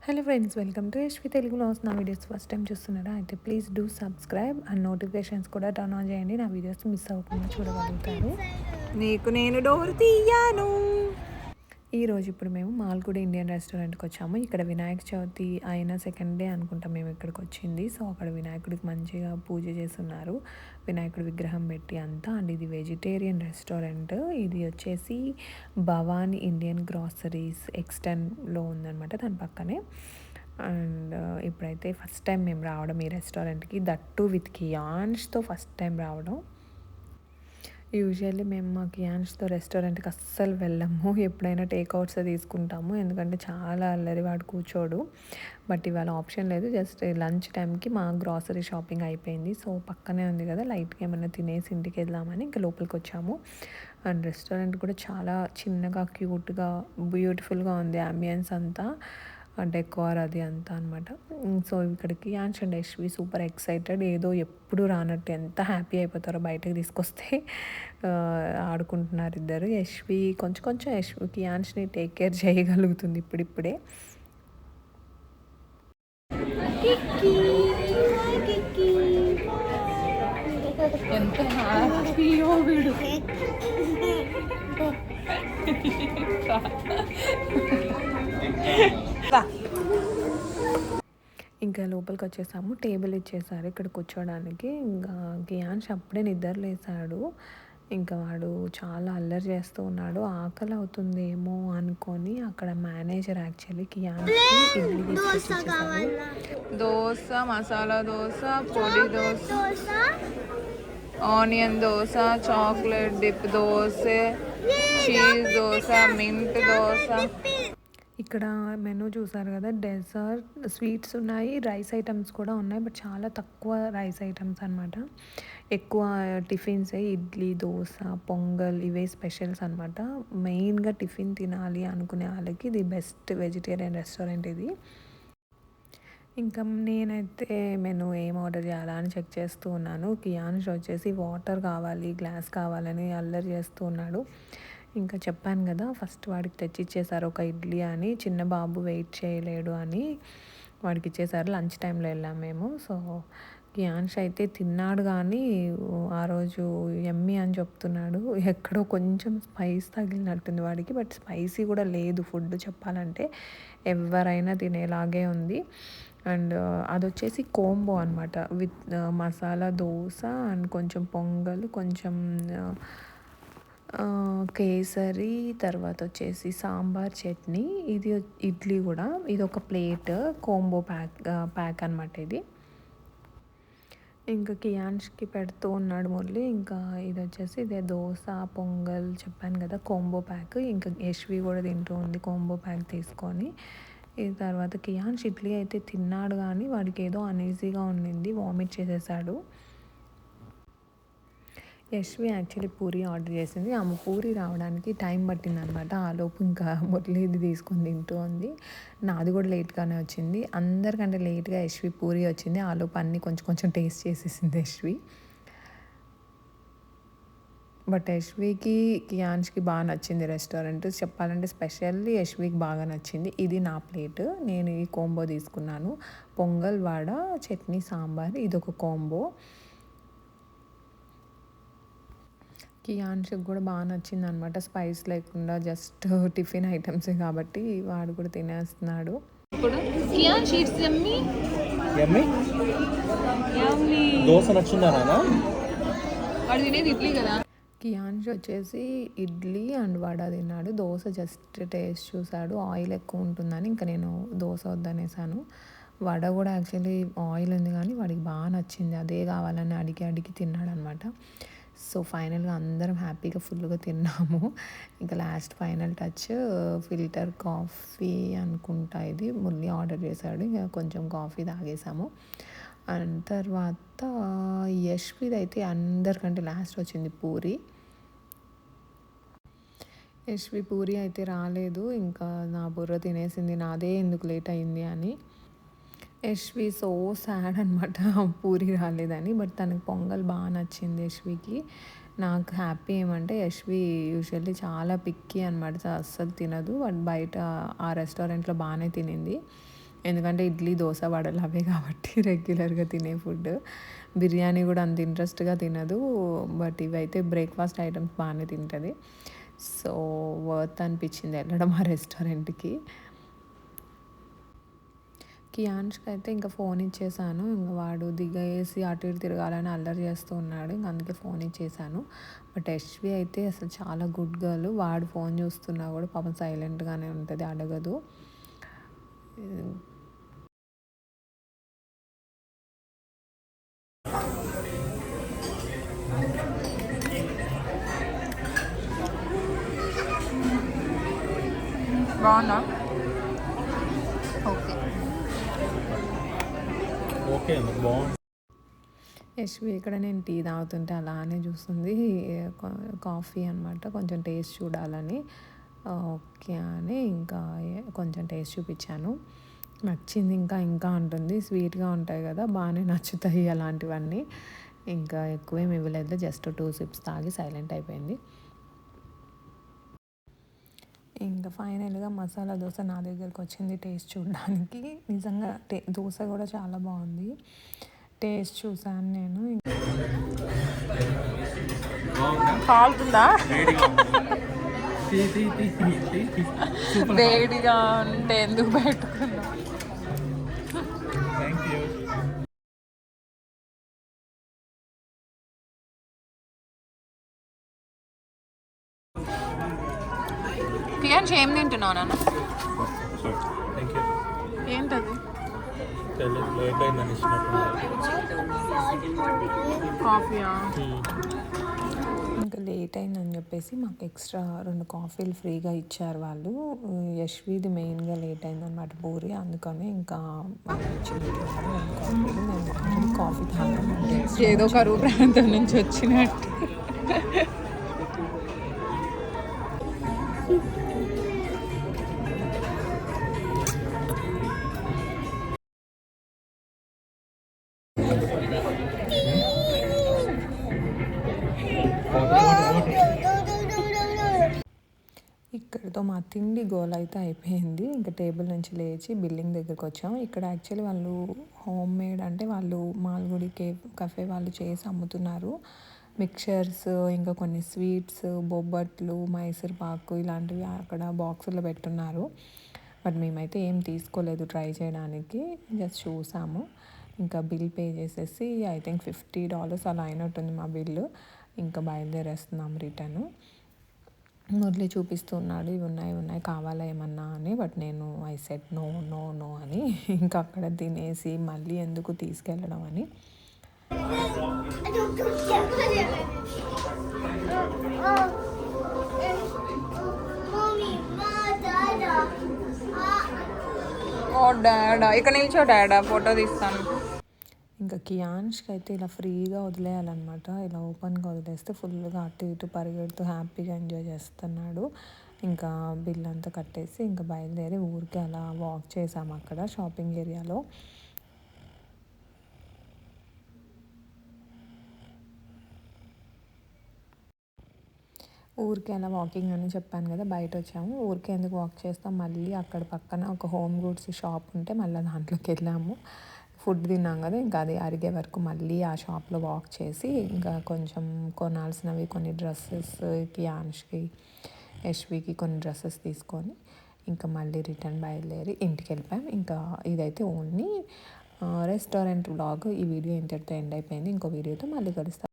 Hello friends, welcome to Yashvi Telugu vlogs. నా videos first time చూస్తున్నారా అయితే please do subscribe and notifications కూడా turn on చేయండి. నా వీడియోస్ మిస్ అవ్వకుండా చూడగలుగుతారు. నీకు నేను డోర్ తీయాను. ఈరోజు ఇప్పుడు మేము మాల్గుడి ఇండియన్ రెస్టారెంట్కి వచ్చాము. ఇక్కడ వినాయక చవితి అయిన సెకండ్ డే అనుకుంటాం మేము ఇక్కడికి వచ్చింది. సో అక్కడ వినాయకుడికి మంచిగా పూజ చేస్తున్నారు, వినాయకుడి విగ్రహం పెట్టి అంతా. అండ్ ఇది వెజిటేరియన్ రెస్టారెంట్. ఇది వచ్చేసి భవానీ ఇండియన్ గ్రాసరీస్ ఎక్స్టెన్లో ఉందన్నమాట, దాని పక్కనే. అండ్ ఇప్పుడైతే ఫస్ట్ టైం మేము రావడం ఈ రెస్టారెంట్కి, దట్టు విత్ కియాన్స్తో ఫస్ట్ టైం రావడం. యూజువల్లీ మేము మా కియాన్స్తో రెస్టారెంట్కి అస్సలు వెళ్ళము, ఎప్పుడైనా టేక్అవుట్స్ తీసుకుంటాము, ఎందుకంటే చాలా అల్లరి, వాడు కూర్చోడు. బట్ ఇవాళ ఆప్షన్ లేదు, జస్ట్ లంచ్ టైంకి మా గ్రాసరీ షాపింగ్ అయిపోయింది. సో పక్కనే ఉంది కదా, లైట్గా ఏమైనా తినేసి ఇంటికి వెళ్దామని ఇంకా లోపలికి వచ్చాము. అండ్ రెస్టారెంట్ కూడా చాలా చిన్నగా, క్యూట్గా, బ్యూటిఫుల్గా ఉంది అంబియన్స్ అంతా, డెకోర్ అది అంతా అనమాట. సో ఇక్కడికి yawns and Yashvi super excited, ఏదో ఎప్పుడు రానట్టు ఎంత హ్యాపీ అయిపోతారో బయటకు తీసుకొస్తే. ఆడుకుంటున్నారు ఇద్దరు. యశ్వి కొంచెం కొంచెం యశ్వికి యాన్స్ని టేక్ కేర్ చేయగలుగుతుంది ఇప్పుడిప్పుడే. ఎంత హ్యాపీయో వీడు. ఇంకా లోపలికి వచ్చేసాము, టేబుల్ ఇచ్చేసారు ఇక్కడ కూర్చోడానికి. ఇంకా గియాన్ష్ అప్పుడే నిద్రలేసాడు. ఇంకా వాడు చాలా అల్లరి చేస్తూ ఉన్నాడు. ఆకలి అవుతుందేమో అనుకొని అక్కడ మేనేజర్ యాక్చువల్లీ కియాన్స్కి ఇడ్లీ తీసుకొచ్చేసారు. దోశ, మసాలా దోశ, పొడి dosa, onion dosa, chocolate dip dosa, cheese dosa, mint dosa. ఇక్కడ మెనూ చూసారు కదా, డెజర్ట్ స్వీట్స్ ఉన్నాయి, రైస్ ఐటమ్స్ కూడా ఉన్నాయి, బట్ చాలా తక్కువ రైస్ ఐటమ్స్ అనమాట. ఎక్కువ టిఫిన్స్, ఇడ్లీ, దోశ, పొంగల్, ఇవే స్పెషల్స్ అనమాట. మెయిన్గా టిఫిన్ తినాలి అనుకునే వాళ్ళకి ఇది బెస్ట్ వెజిటేరియన్ రెస్టారెంట్ ఇది. ఇంకా నేనైతే మెనూ ఏం ఆర్డర్ చేయాలా అని చెక్ చేస్తూ ఉన్నాను. కియాన్ష్ వచ్చేసి వాటర్ కావాలి, గ్లాస్ కావాలని అల్లరి చేస్తూ ఉన్నాడు. ఇంకా చెప్పాను కదా, ఫస్ట్ వాడికి తెచ్చిచ్చేసారు ఒక ఇడ్లీ అని, చిన్న బాబు వెయిట్ చేయలేడు అని వాడికి ఇచ్చేసారు. లంచ్ టైంలో వెళ్ళాము మేము. సో కియాన్ష్ అయితే తిన్నాడు, కానీ ఆ రోజు ఎమ్మి అని చెప్తున్నాడు. ఎక్కడో కొంచెం స్పైస్ తగిలినట్టుంది వాడికి, బట్ స్పైసీ కూడా లేదు ఫుడ్ చెప్పాలంటే, ఎవరైనా తినేలాగే ఉంది. అండ్ అది వచ్చేసి కోంబో అనమాట, విత్ మసాలా దోశ అండ్ కొంచెం పొంగల్, కొంచెం కేసరి, తర్వాత వచ్చేసి సాంబార్ చట్నీ, ఇది ఇడ్లీ కూడా. ఇది ఒక ప్లేట్ కోంబో ప్యాక్ అనమాట ఇది. ఇంకా కియాన్ష్కి పెడుతూ ఉన్నాడు మురళి. ఇంకా ఇది వచ్చేసి ఇదే దోశ, పొంగల్ చెప్పాను కదా, కోంబో ప్యాక్. ఇంకా యశ్వి కూడా తింటూ ఉంది కోంబో ప్యాక్ తీసుకొని. ఈ తర్వాత కియాన్ష్ ఇడ్లీ అయితే తిన్నాడు, కానీ వాడికి ఏదో అనీజీగా ఉండింది, వామిట్ చేసేసాడు. యశ్వి యాక్చువల్లీ పూరి ఆర్డర్ చేసింది. ఆమె పూరి రావడానికి టైం పట్టిందనమాట. ఆలోపు ఇంకా మురళిది తీసుకొని తింటూ ఉంది. నాది కూడా లేట్గానే వచ్చింది. అందరికంటే లేట్గా యశ్వి పూరి వచ్చింది. ఆలోపు అన్నీ కొంచెం కొంచెం టేస్ట్ చేసేసింది యశ్వి. బట్ యశ్వికి, కియాన్ష్కి బాగా నచ్చింది రెస్టారెంట్. చెప్పాలంటే స్పెషల్లీ యశ్వికి బాగా నచ్చింది. ఇది నా ప్లేట్, నేను ఈ కోంబో తీసుకున్నాను. పొంగల్, వడ, చట్నీ, సాంబార్, ఇదొక కోంబో. కియాన్షికి కూడా బాగా నచ్చింది అనమాట, స్పైస్ లేకుండా జస్ట్ టిఫిన్ ఐటమ్సే కాబట్టి వాడు కూడా తినేస్తున్నాడు. ఇప్పుడు దోశ నచ్చిందా నాన్న? వాడు తినేది ఇడ్లీ కదా. కియాన్ష్ వచ్చేసి ఇడ్లీ అండ్ వడ తిన్నాడు. దోశ జస్ట్ టేస్ట్ చూశాడు, ఆయిల్ ఎక్కువ ఉంటుందని ఇంకా నేను దోశ వద్దనేసాను. వడ కూడా యాక్చువల్లీ ఆయిల్ ఉంది, కానీ వాడికి బాగా నచ్చింది, అదే కావాలని అడిగి అడిగి తిన్నాడు అనమాట. సో ఫైనల్గా అందరం హ్యాపీగా ఫుల్గా తిన్నాము. ఇంకా last final touch filter coffee అనుకుంటా, ఇది మురళి ఆర్డర్ చేశాడు. ఇంకా కొంచెం కాఫీ తాగేసాము. అండ్ తర్వాత యశ్విది అయితే అందరికంటే లాస్ట్ వచ్చింది పూరి. యశ్వి పూరి అయితే రాలేదు, ఇంకా నా బుర్ర తినేసింది, నాదే ఎందుకు లేట్ అయింది అని. యశ్వి సో సాడ్ అనమాట పూరి రాలేదని. బట్ తనకి పొంగల్ బాగా నచ్చింది యశ్వికి. నాకు హ్యాపీ ఏమంటే యశ్వి యూజువల్లీ చాలా పిక్కీ అనమాట, అస్సలు తినదు. బట్ బయట ఆ రెస్టారెంట్లో బాగానే తినింది. ఎందుకంటే ఇడ్లీ దోశ వడలు అవే కాబట్టి రెగ్యులర్గా తినే ఫుడ్. బిర్యానీ కూడా అంత ఇంట్రెస్ట్గా తినదు, బట్ ఇవైతే బ్రేక్ఫాస్ట్ ఐటమ్స్ బాగానే తింటుంది. సో వర్త్ అనిపించింది వెళ్ళడం ఆ రెస్టారెంట్కి. కియాన్ష్కి అయితే ఇంకా ఫోన్ ఇచ్చేసాను. ఇంకా వాడు దిగేసి అటు ఇటు తిరగాలని అల్లరి చేస్తూ ఉన్నాడు, ఇంక అందుకే ఫోన్ ఇచ్చేసాను. బట్ యశ్వి అయితే అసలు చాలా గుడ్ గర్ల్. వాడు ఫోన్ చూస్తున్నా కూడా పాపం సైలెంట్గానే ఉంటుంది, అడగదు. బాగుందా? ఓకే ఓకే బాగుంది. యశ్వి ఇక్కడ నేను టీ తాగుతుంటే అలానే చూస్తుంది. కాఫీ అనమాట, కొంచెం టేస్ట్ చూడాలని. ఓకే అని ఇంకా కొంచెం టేస్ట్ చూపించాను. నచ్చింది ఇంకా ఇంకా ఉంటుంది. స్వీట్గా ఉంటాయి కదా, బాగానే నచ్చుతాయి అలాంటివన్నీ. ఇంకా ఎక్కువేమి ఇవ్వలేదు, జస్ట్ 2 సిప్స్ తాగి సైలెంట్ అయిపోయింది. ఇంకా ఫైనల్గా మసాలా దోశ నా దగ్గరకు వచ్చింది టేస్ట్ చూడడానికి. నిజంగా దోశ కూడా చాలా బాగుంది. టేస్ట్ చూసాను నేను. కాలుతుందా? వేడిగా ఉంటే ఎందుకు పెట్టుకున్నా. పియాన్స్ ఏం తింటున్నావు నాన్న? ఏంటది? కాఫీయా? ఇంకా లేట్ అయిందని చెప్పేసి మాకు ఎక్స్ట్రా 2 కాఫీలు ఫ్రీగా ఇచ్చారు వాళ్ళు. యశ్విది మెయిన్గా లేట్ అయిందన్నమాట పూరి, అందుకని ఇంకా ఇచ్చినట్టున్నారు 2 కాఫీలు. మేము కాఫీ తాగామంటే ఏదో కరువు ప్రాంతం నుంచి వచ్చినట్టు. ఇక్కడితో మా తిండి గోల్ అయితే అయిపోయింది. ఇంకా టేబుల్ నుంచి లేచి బిల్లింగ్ దగ్గరికి వచ్చాం. ఇక్కడ యాక్చువల్లీ వాళ్ళు హోమ్ మేడ్ అంటే వాళ్ళు మాల్గుడి కఫే వాళ్ళు చేసి అమ్ముతున్నారు. మిక్చర్స్, ఇంకా కొన్ని స్వీట్స్, బొబ్బట్లు, మైసూర్ పాకు ఇలాంటివి అక్కడ బాక్సుల్లో పెట్టున్నారు. బట్ మేమైతే ఏం తీసుకోలేదు ట్రై చేయడానికి, జస్ట్ చూసాము. ఇంకా బిల్ పే చేసేసి ఐ థింక్ $50 అలా అయినట్టుంది మా బిల్లు. ఇంకా బయలుదేరేస్తున్నాం రిటర్న్. మురళి చూపిస్తున్నాడు, ఇవి ఉన్నాయి కావాలా ఏమన్నా అని. బట్ నేను I said no no no అని. ఇంకా అక్కడ తినేసి మళ్ళీ ఎందుకు తీసుకెళ్ళడం అని. ఓ డాడా, ఇక్కడ నిల్చో డాడా, ఫోటో తీస్తాను. ఇంకా కియాన్ష్కి అయితే ఇలా ఫ్రీగా వదిలేయాలన్నమాట. ఇలా ఓపెన్గా వదిలేస్తే ఫుల్గా అటు ఇటు పరిగెడుతూ హ్యాపీగా ఎంజాయ్ చేస్తున్నాడు. ఇంకా బిల్ అంతా కట్టేసి ఇంకా బయలుదేరి ఊరికి అలా వాక్ చేసాము అక్కడ షాపింగ్ ఏరియాలో. ఊరికి అలా వాకింగ్ అని చెప్పాను కదా, బయట వచ్చాము. ఊరికి ఎందుకు వాక్ చేస్తాం, మళ్ళీ అక్కడ పక్కన ఒక హోమ్ గుడ్స్ షాప్ ఉంటే మళ్ళీ దాంట్లోకి వెళ్ళాము. ఫుడ్ తిన్నాం కదా, ఇంకా అది అరిగే వరకు మళ్ళీ ఆ షాప్లో వాక్ చేసి ఇంకా కొంచెం కొనాల్సినవి కొన్ని డ్రెస్సెస్, కియాన్ష్కి, యశ్వికి కొన్ని డ్రెస్సెస్ తీసుకొని ఇంకా మళ్ళీ రిటర్న్ బయలుదేరి ఇంటికి వెళ్ళిపోయాం. ఇంకా ఇదైతే ఓన్లీ రెస్టారెంట్ వ్లాగ్. ఈ వీడియో ఇంతటితో ఎండ్ అయిపోయింది. ఇంకో వీడియోతో మళ్ళీ కలుస్తాం.